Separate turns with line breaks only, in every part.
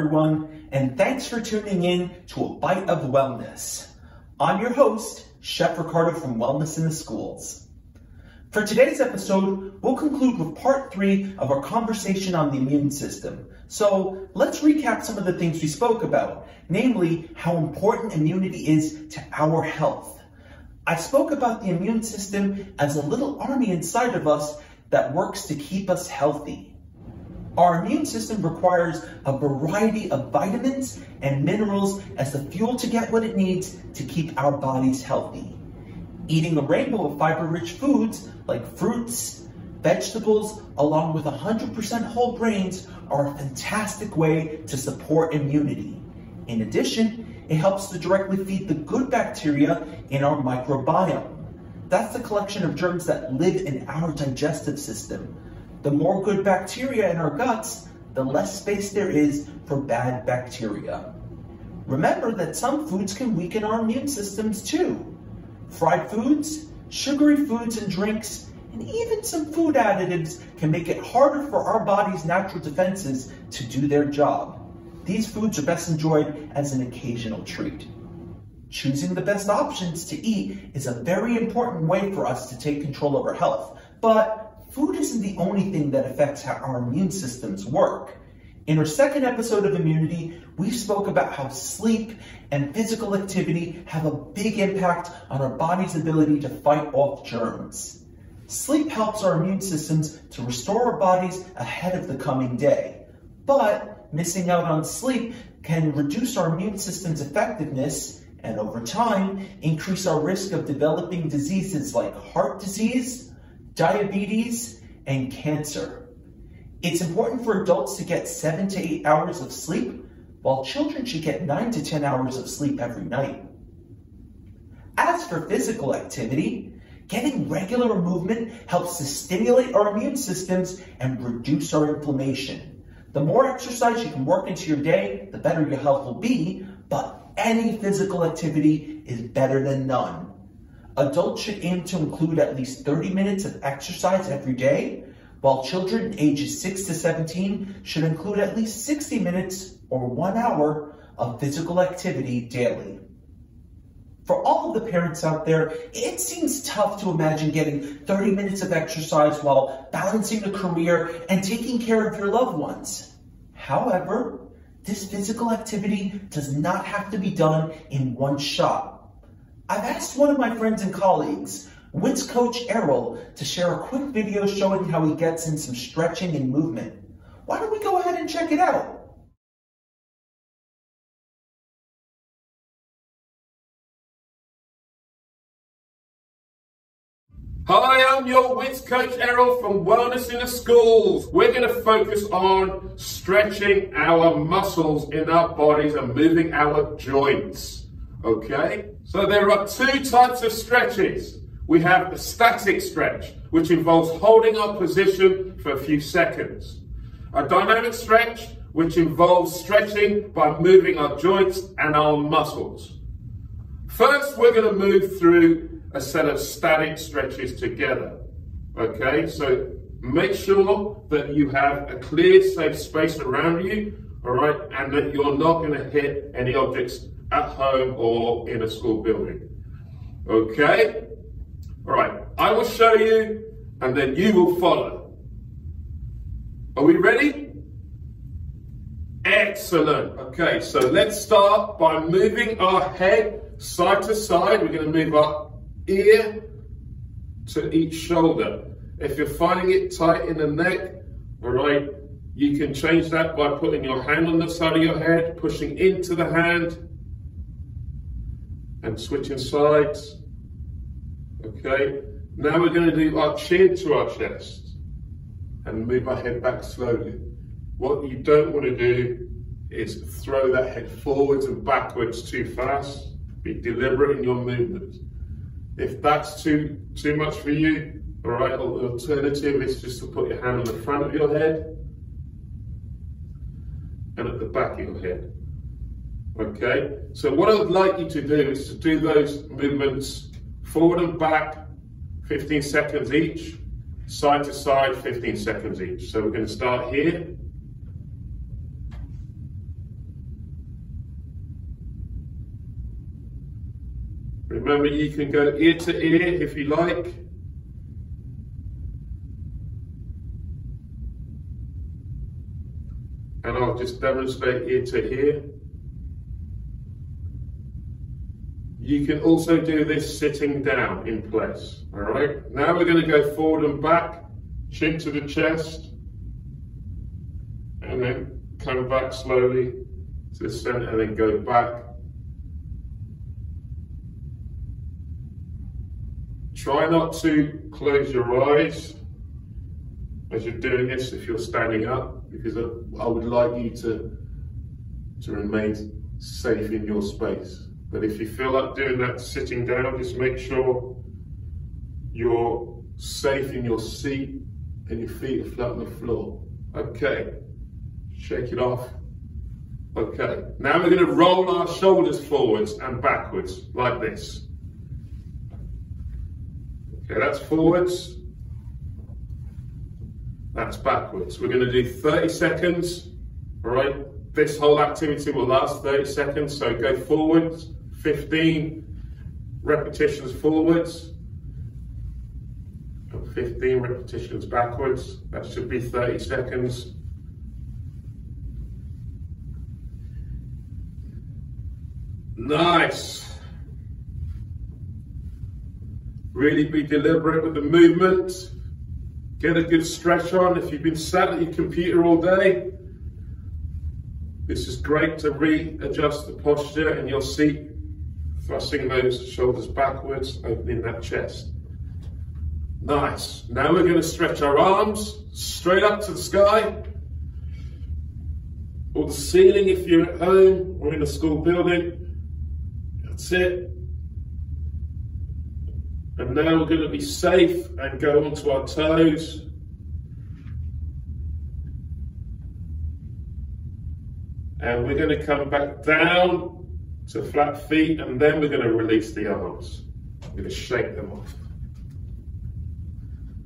everyone, and thanks for tuning in to A Bite of Wellness. I'm your host, Chef Ricardo from Wellness in the Schools. For today's episode, we'll conclude with part 3 of our conversation on the immune system. So let's recap some of the things we spoke about, namely how important immunity is to our health. I spoke about the immune system as a little army inside of us that works to keep us healthy. Our immune system requires a variety of vitamins and minerals as the fuel to get what it needs to keep our bodies healthy. Eating a rainbow of fiber-rich foods like fruits, vegetables, along with 100% whole grains are a fantastic way to support immunity. In addition, it helps to directly feed the good bacteria in our microbiome. That's the collection of germs that live in our digestive system. The more good bacteria in our guts, the less space there is for bad bacteria. Remember that some foods can weaken our immune systems too. Fried foods, sugary foods and drinks, and even some food additives can make it harder for our body's natural defenses to do their job. These foods are best enjoyed as an occasional treat. Choosing the best options to eat is a very important way for us to take control of our health, but food isn't the only thing that affects how our immune systems work. In our second episode of immunity, we spoke about how sleep and physical activity have a big impact on our body's ability to fight off germs. Sleep helps our immune systems to restore our bodies ahead of the coming day. But missing out on sleep can reduce our immune system's effectiveness and over time increase our risk of developing diseases like heart disease, diabetes, and cancer. It's important for adults to get 7 to 8 hours of sleep, while children should get 9 to 10 hours of sleep every night. As for physical activity, getting regular movement helps to stimulate our immune systems and reduce our inflammation. The more exercise you can work into your day, the better your health will be, but any physical activity is better than none. Adults should aim to include at least 30 minutes of exercise every day, while children ages 6 to 17 should include at least 60 minutes or 1 hour of physical activity daily. For all of the parents out there, it seems tough to imagine getting 30 minutes of exercise while balancing a career and taking care of your loved ones. However, this physical activity does not have to be done in one shot. I've asked one of my friends and colleagues, WITS coach Errol, to share a quick video showing how he gets in some stretching and movement. Why don't we go ahead and check it out?
Hi, I'm your WITS coach Errol from Wellness in the Schools. We're going to focus on stretching our muscles in our bodies and moving our joints. Okay? So there are 2 types of stretches. We have the static stretch, which involves holding our position for a few seconds. A dynamic stretch, which involves stretching by moving our joints and our muscles. First, we're going to move through a set of static stretches together. Okay, so make sure that you have a clear, safe space around you, all right, and that you're not going to hit any objects at home or in a school building. Okay, all right, I will show you and then you will follow. Are we ready? Excellent. Okay, so let's start by moving our head side to side. We're going to move our ear to each shoulder. If you're finding it tight in the neck, all right, you can change that by putting your hand on the side of your head, pushing into the hand, and switching sides. Okay, now we're going to do our chin to our chest and move our head back slowly. What you don't want to do is throw that head forwards and backwards too fast. Be deliberate in your movement. If that's too much for you, all right, the alternative is just to put your hand on the front of your head and at the back of your head. Okay, so what I would like you to do is to do those movements forward and back, 15 seconds each, side to side, 15 seconds each. So we're going to start here. Remember, you can go ear to ear if you like. And I'll just demonstrate ear to ear. You can also do this sitting down in place, all right? Now we're going to go forward and back, chin to the chest, and then come back slowly to the center and then go back. Try not to close your eyes as you're doing this if you're standing up, because I would like you to remain safe in your space. But if you feel like doing that sitting down, just make sure you're safe in your seat and your feet are flat on the floor. Okay, shake it off. Okay, now we're going to roll our shoulders forwards and backwards like this. Okay, that's forwards. That's backwards. We're going to do 30 seconds, all right? This whole activity will last 30 seconds, so go forwards, 15 repetitions forwards, and 15 repetitions backwards. That should be 30 seconds. Nice. Really be deliberate with the movement. Get a good stretch on if you've been sat at your computer all day. This is great to readjust the posture in your seat, thrusting those shoulders backwards, opening that chest. Nice. Now we're going to stretch our arms straight up to the sky, or the ceiling if you're at home or in a school building. That's it. And now we're going to be safe and go onto our toes. And we're going to come back down to flat feet, and then we're going to release the arms. We're going to shake them off.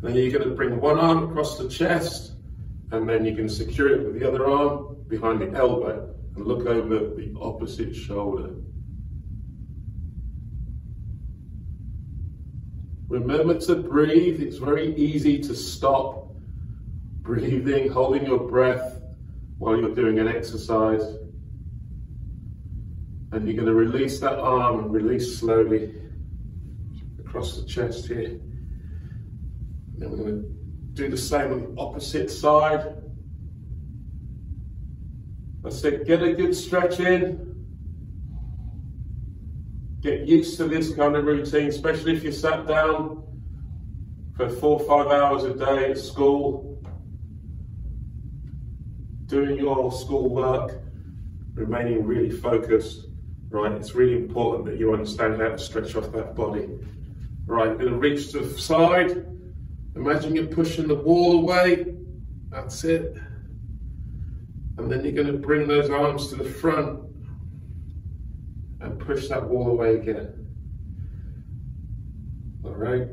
Then you're going to bring one arm across the chest, and then you can secure it with the other arm behind the elbow and look over the opposite shoulder. Remember to breathe. It's very easy to stop breathing, holding your breath while you're doing an exercise. And you're going to release that arm and release slowly across the chest here. And then we're going to do the same on the opposite side. That's it. Get a good stretch in. Get used to this kind of routine, especially if you sat down for 4 or 5 hours a day at school, doing your school work, remaining really focused, right? It's really important that you understand how to stretch off that body. Right, you're going to reach to the side. Imagine you're pushing the wall away. That's it. And then you're going to bring those arms to the front and push that wall away again. All right.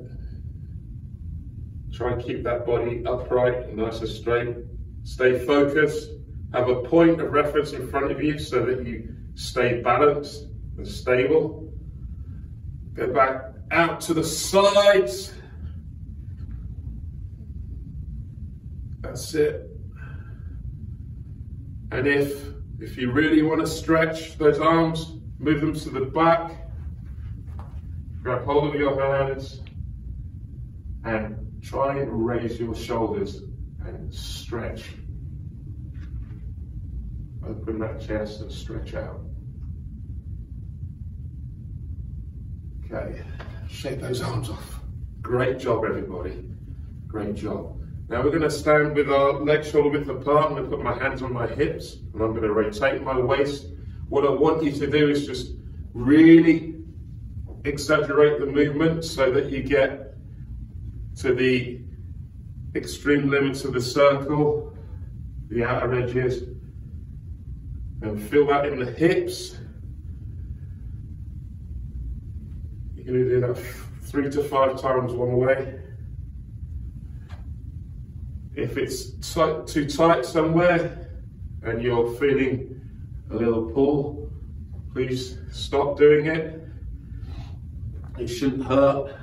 Try and keep that body upright and nice and straight. Stay focused. Have a point of reference in front of you so that you stay balanced and stable. Go back out to the sides. That's it. And if you really want to stretch those arms, move them to the back, grab hold of your hands, and try and raise your shoulders and stretch. Open that chest and stretch out. Okay, shake those arms off. Great job, everybody. Great job. Now we're going to stand with our legs shoulder width apart. I'm going to put my hands on my hips, and I'm going to rotate my waist. What I want you to do is just really exaggerate the movement so that you get to the extreme limits of the circle, the outer edges, and feel that in the hips. You're going to do that 3 to 5 times one way. If it's too tight somewhere and you're feeling a little pull, please stop doing it. It shouldn't hurt.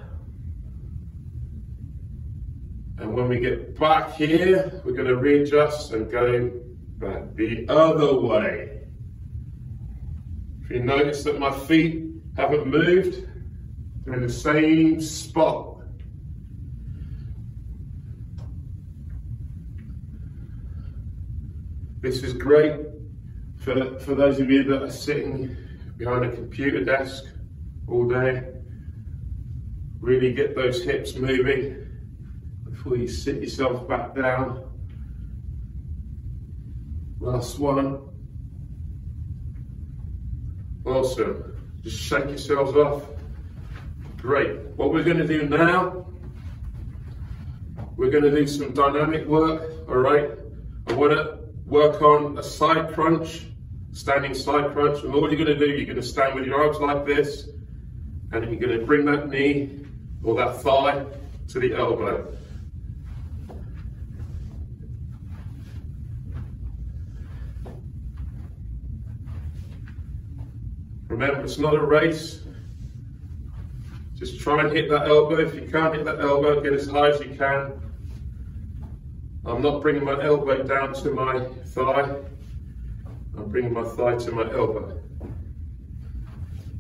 And when we get back here, we're going to readjust and go back the other way. If you notice that my feet haven't moved, they're in the same spot. This is great for those of you that are sitting behind a computer desk all day. Really get those hips moving before you sit yourself back down. Last one. Awesome. Just shake yourselves off. Great. What we're going to do now, we're going to do some dynamic work, all right? I want to work on a side crunch, standing side crunch, and all you're going to do, you're going to stand with your arms like this, and then you're going to bring that knee or that thigh to the elbow. Remember, it's not a race. Just try and hit that elbow. If you can't hit that elbow, get as high as you can. I'm not bringing my elbow down to my thigh. I'm bringing my thigh to my elbow.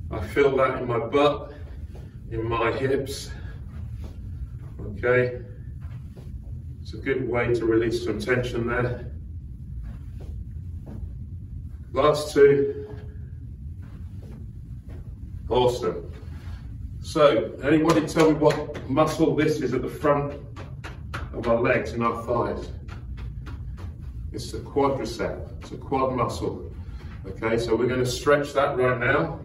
I feel that in my butt, in my hips. Okay. It's a good way to release some tension there. Last two. Awesome. So, anybody tell me what muscle this is at the front of our legs and our thighs? It's the quadricep. It's a quad muscle. Okay, so we're going to stretch that right now.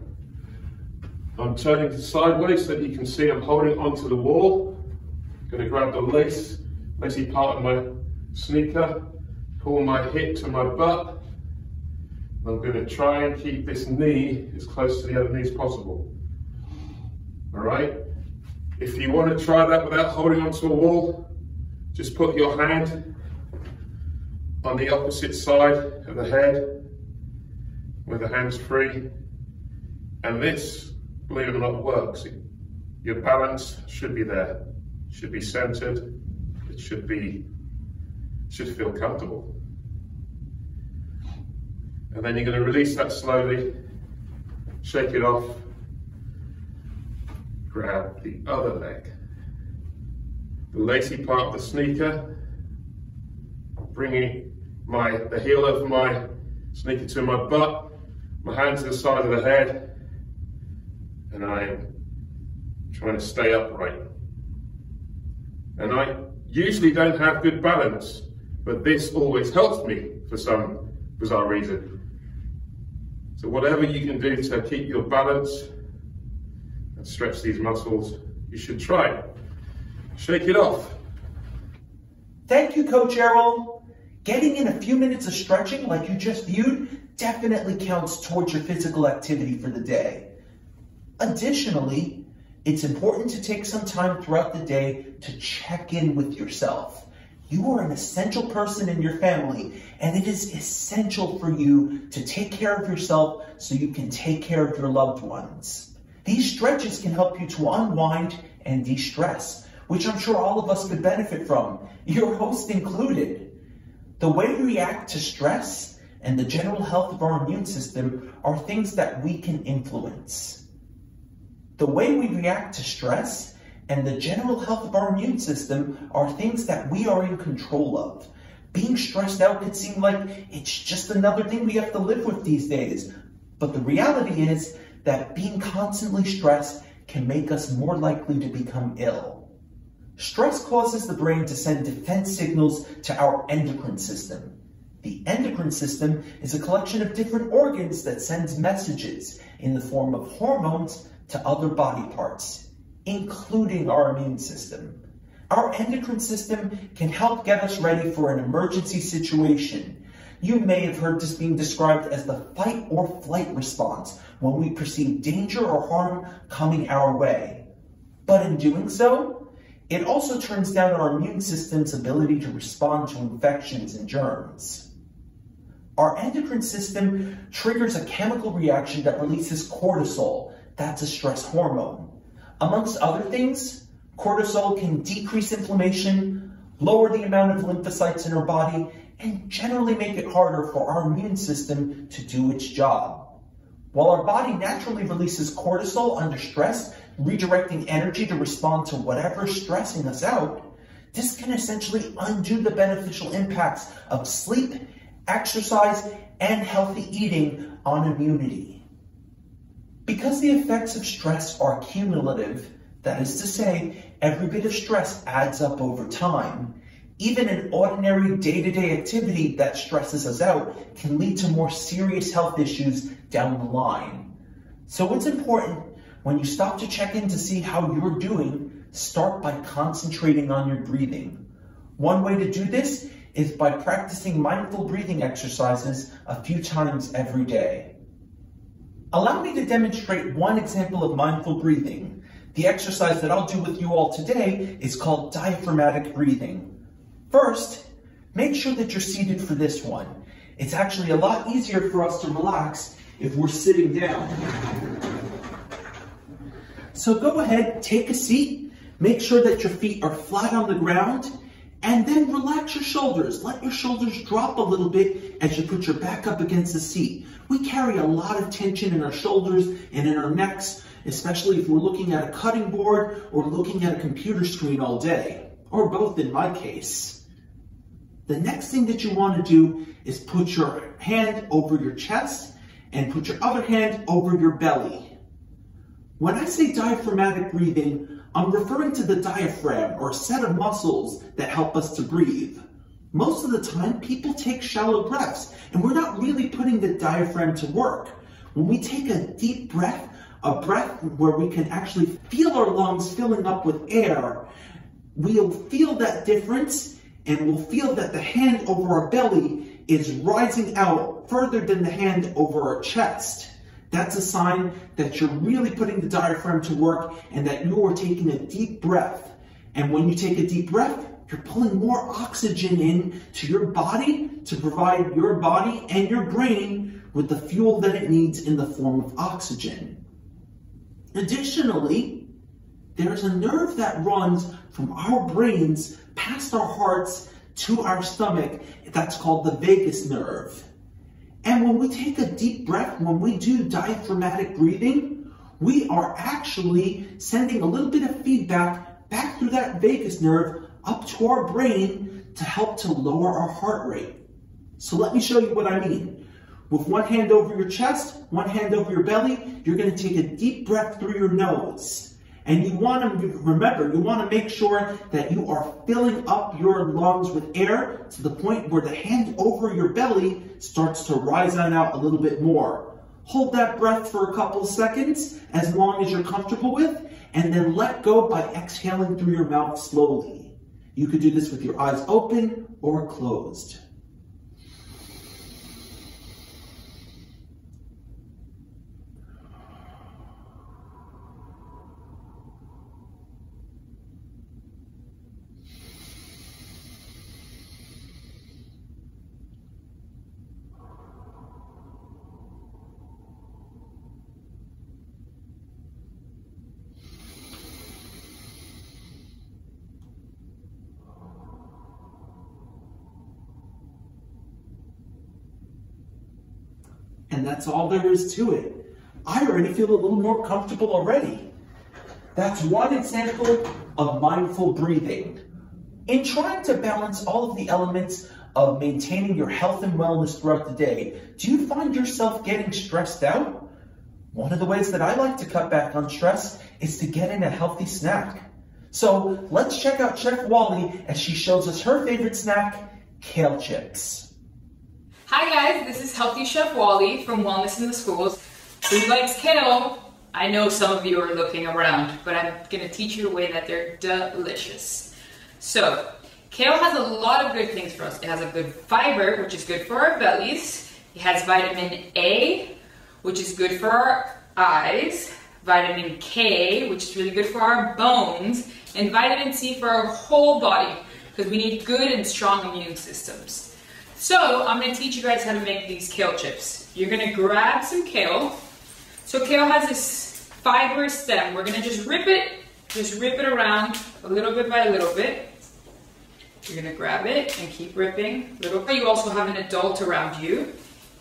I'm turning sideways so that you can see I'm holding onto the wall. I'm going to grab the lacy part of my sneaker, pull my hip to my butt. I'm going to try and keep this knee as close to the other knee as possible. All right? If you want to try that without holding onto a wall, just put your hand on the opposite side of the head with the hands free. And this, believe it or not, works. Your balance should be there. It should be centered. It should feel comfortable. And then you're going to release that slowly, shake it off, grab the other leg, the lacy part of the sneaker, bringing the heel over my sneaker to my butt, my hand to the side of the head, and I'm trying to stay upright. And I usually don't have good balance, but this always helps me for some bizarre reason. So whatever you can do to keep your balance and stretch these muscles, you should try. Shake it off.
Thank you, Coach Errol. Getting in a few minutes of stretching like you just viewed definitely counts towards your physical activity for the day. Additionally, it's important to take some time throughout the day to check in with yourself. You are an essential person in your family, and it is essential for you to take care of yourself so you can take care of your loved ones. These stretches can help you to unwind and de-stress, which I'm sure all of us could benefit from, your host included. The way we react to stress and the general health of our immune system are things that we can influence. The way we react to stress and the general health of our immune system are things that we are in control of. Being stressed out could seem like it's just another thing we have to live with these days. But the reality is that being constantly stressed can make us more likely to become ill. Stress causes the brain to send defense signals to our endocrine system. The endocrine system is a collection of different organs that sends messages in the form of hormones to other body parts, including our immune system. Our endocrine system can help get us ready for an emergency situation. You may have heard this being described as the fight or flight response when we perceive danger or harm coming our way. But in doing so, it also turns down our immune system's ability to respond to infections and germs. Our endocrine system triggers a chemical reaction that releases cortisol. That's a stress hormone. Amongst other things, cortisol can decrease inflammation, lower the amount of lymphocytes in our body, and generally make it harder for our immune system to do its job. While our body naturally releases cortisol under stress, redirecting energy to respond to whatever is stressing us out, this can essentially undo the beneficial impacts of sleep, exercise, and healthy eating on immunity. Because the effects of stress are cumulative, that is to say, every bit of stress adds up over time, even an ordinary day-to-day activity that stresses us out can lead to more serious health issues down the line. So it's important, when you stop to check in to see how you're doing, start by concentrating on your breathing. One way to do this is by practicing mindful breathing exercises a few times every day. Allow me to demonstrate one example of mindful breathing. The exercise that I'll do with you all today is called diaphragmatic breathing. First, make sure that you're seated for this one. It's actually a lot easier for us to relax if we're sitting down. So go ahead, take a seat, make sure that your feet are flat on the ground, and then relax your shoulders. Let your shoulders drop a little bit as you put your back up against the seat. We carry a lot of tension in our shoulders and in our necks, especially if we're looking at a cutting board or looking at a computer screen all day, or both in my case. The next thing that you want to do is put your hand over your chest and put your other hand over your belly. When I say diaphragmatic breathing, I'm referring to the diaphragm, or a set of muscles that help us to breathe. Most of the time, people take shallow breaths, and we're not really putting the diaphragm to work. When we take a deep breath, a breath where we can actually feel our lungs filling up with air, we'll feel that difference, and we'll feel that the hand over our belly is rising out further than the hand over our chest. That's a sign that you're really putting the diaphragm to work and that you are taking a deep breath. And when you take a deep breath, you're pulling more oxygen in to your body to provide your body and your brain with the fuel that it needs in the form of oxygen. Additionally, there's a nerve that runs from our brains past our hearts to our stomach. That's called the vagus nerve. And when we take a deep breath, when we do diaphragmatic breathing, we are actually sending a little bit of feedback back through that vagus nerve up to our brain to help to lower our heart rate. So let me show you what I mean. With one hand over your chest, one hand over your belly, you're going to take a deep breath through your nose. And you want to remember, you want to make sure that you are filling up your lungs with air to the point where the hand over your belly starts to rise on out a little bit more. Hold that breath for a couple seconds, as long as you're comfortable with, and then let go by exhaling through your mouth slowly. You could do this with your eyes open or closed. And that's all there is to it. I already feel a little more comfortable already. That's one example of mindful breathing. In trying to balance all of the elements of maintaining your health and wellness throughout the day, do you find yourself getting stressed out? One of the ways that I like to cut back on stress is to get in a healthy snack. So let's check out Chef Wally as she shows us her favorite snack, Kale Chips.
Hi guys, this is Healthy Chef Wally from Wellness in the Schools. Who likes kale? I know some of you are looking around, but I'm going to teach you a way that they're delicious. So, kale has a lot of good things for us. It has a good fiber, which is good for our bellies. It has vitamin A, which is good for our eyes. Vitamin K, which is really good for our bones. And vitamin C for our whole body, because we need good and strong immune systems. So, I'm going to teach you guys how to make these kale chips. You're going to grab some kale. So kale has this fibrous stem. We're gonna just rip it around a little bit by a little bit. You're gonna grab it and keep ripping. You also have an adult around you,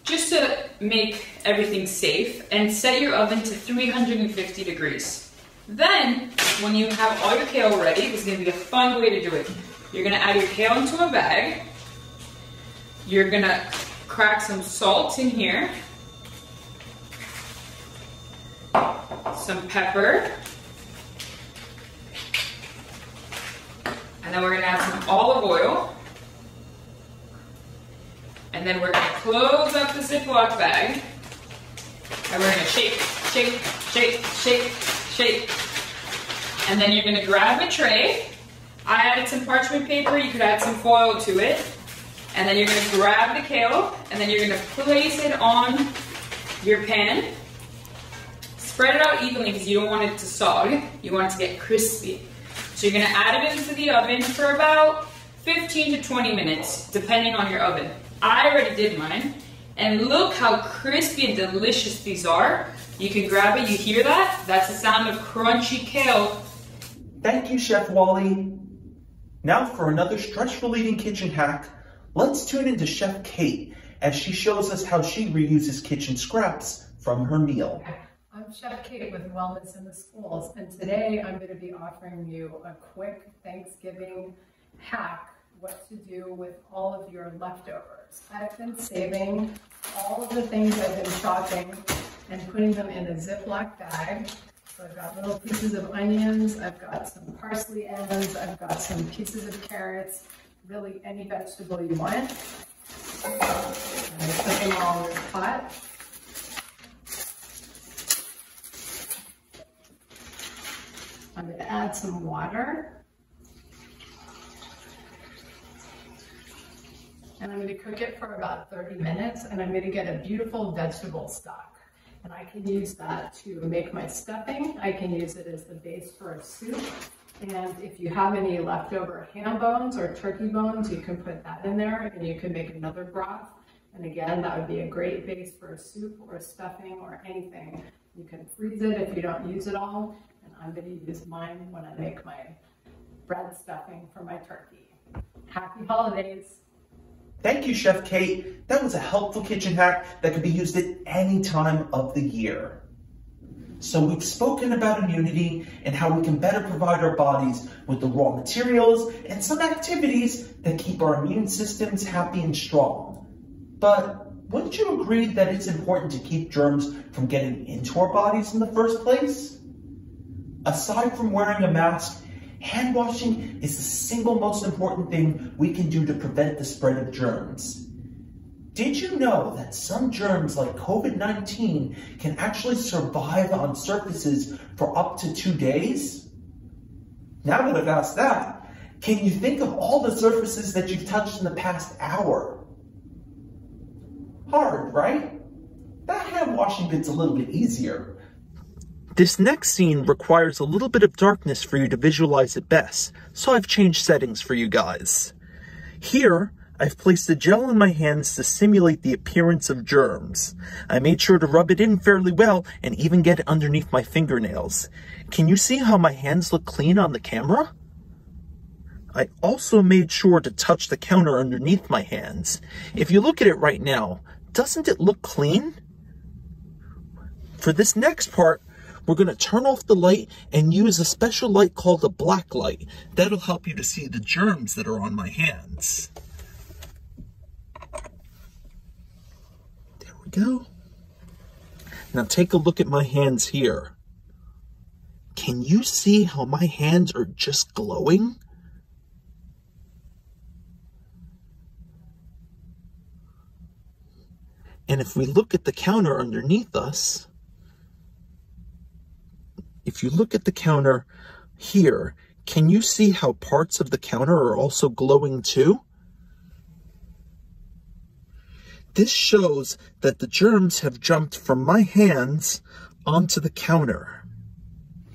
just to make everything safe, and set your oven to 350 degrees. Then, when you have all your kale ready, this is gonna be a fun way to do it. You're gonna add your kale into a bag. You're gonna crack some salt in here, some pepper, and then we're gonna add some olive oil, and then we're gonna close up the Ziploc bag, and we're gonna shake, shake, shake, shake, shake, and then you're gonna grab a tray. I added some parchment paper, you could add some foil to it. And then you're gonna grab the kale, and then you're gonna place it on your pan. Spread it out evenly because you don't want it to sog. You want it to get crispy. So you're gonna add it into the oven for about 15 to 20 minutes, depending on your oven. I already did mine. And look how crispy and delicious these are. You can grab it, you hear that? That's the sound of crunchy kale.
Thank you, Chef Wally. Now for another stress-relieving kitchen hack, let's tune into Chef Kate as she shows us how she reuses kitchen scraps from her meal.
I'm Chef Kate with Wellness in the Schools, and today I'm going to be offering you a quick Thanksgiving hack, what to do with all of your leftovers. I've been saving all of the things I've been chopping and putting them in a Ziploc bag. So I've got little pieces of onions, I've got some parsley ends, I've got some pieces of carrots, really any vegetable you want. And I put them all in this pot. I'm going to add some water. And I'm going to cook it for about 30 minutes, and I'm going to get a beautiful vegetable stock. And I can use that to make my stuffing. I can use it as the base for a soup. And if you have any leftover ham bones or turkey bones, you can put that in there and you can make another broth. And again, that would be a great base for a soup or a stuffing or anything. You can freeze it if you don't use it all. And I'm going to use mine when I make my bread stuffing for my turkey. Happy holidays.
Thank you, Chef Kate. That was a helpful kitchen hack that could be used at any time of the year. So we've spoken about immunity and how we can better provide our bodies with the raw materials and some activities that keep our immune systems happy and strong. But wouldn't you agree that it's important to keep germs from getting into our bodies in the first place? Aside from wearing a mask, hand washing is the single most important thing we can do to prevent the spread of germs. Did you know that some germs like COVID-19 can actually survive on surfaces for up to 2 days? Now that I've asked that, can you think of all the surfaces that you've touched in the past hour? Hard, right? That hand washing bit's a little bit easier. This next scene requires a little bit of darkness for you to visualize it best, so I've changed settings for you guys. Here, I've placed the gel in my hands to simulate the appearance of germs. I made sure to rub it in fairly well and even get it underneath my fingernails. Can you see how my hands look clean on the camera? I also made sure to touch the counter underneath my hands. If you look at it right now, doesn't it look clean? For this next part, we're going to turn off the light and use a special light called a black light. That'll help you to see the germs that are on my hands. There we go. Now take a look at my hands here. Can you see how my hands are just glowing? And if we look at the counter underneath us, if you look at the counter here, can you see how parts of the counter are also glowing too? This shows that the germs have jumped from my hands onto the counter.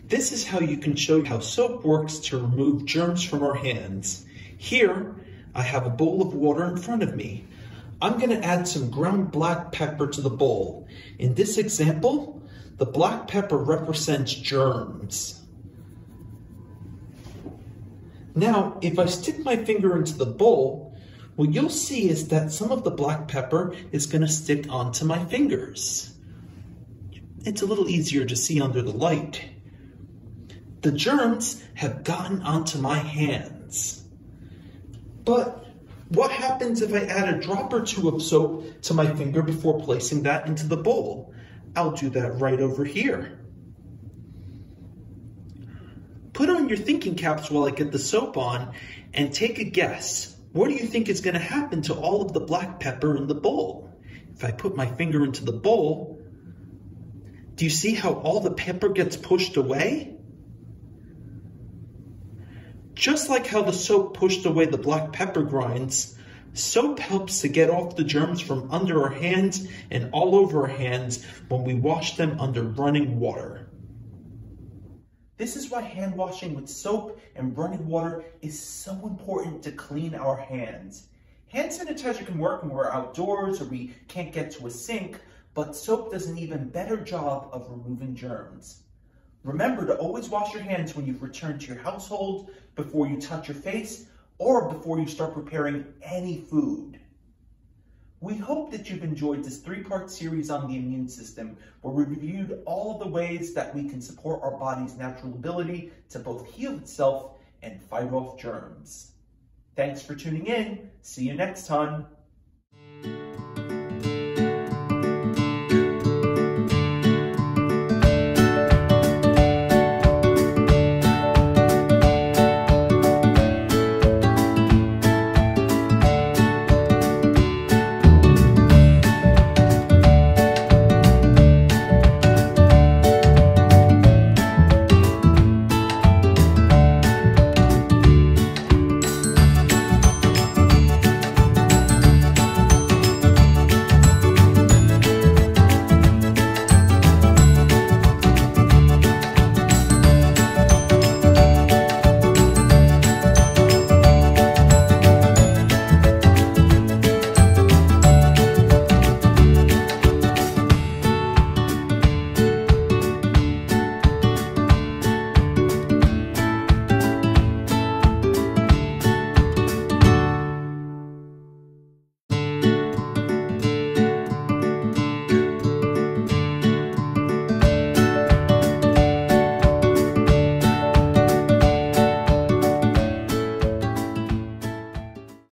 This is how you can show how soap works to remove germs from our hands. Here, I have a bowl of water in front of me. I'm going to add some ground black pepper to the bowl. In this example, The black pepper represents germs. Now, if I stick my finger into the bowl, what you'll see is that some of the black pepper is going to stick onto my fingers. It's a little easier to see under the light. The germs have gotten onto my hands. But what happens if I add a drop or two of soap to my finger before placing that into the bowl? I'll do that right over here. Put on your thinking caps while I get the soap on and take a guess. What do you think is going to happen to all of the black pepper in the bowl? If I put my finger into the bowl, do you see how all the pepper gets pushed away? Just like how the soap pushed away the black pepper grinds, soap helps to get off the germs from under our hands and all over our hands when we wash them under running water. This is why hand washing with soap and running water is so important to clean our hands. Hand sanitizer can work when we're outdoors or we can't get to a sink, but soap does an even better job of removing germs. Remember to always wash your hands when you've returned to your household, before you touch your face, or before you start preparing any food. We hope that you've enjoyed this 3-part series on the immune system, where we reviewed all of the ways that we can support our body's natural ability to both heal itself and fight off germs. Thanks for tuning in. See you next time.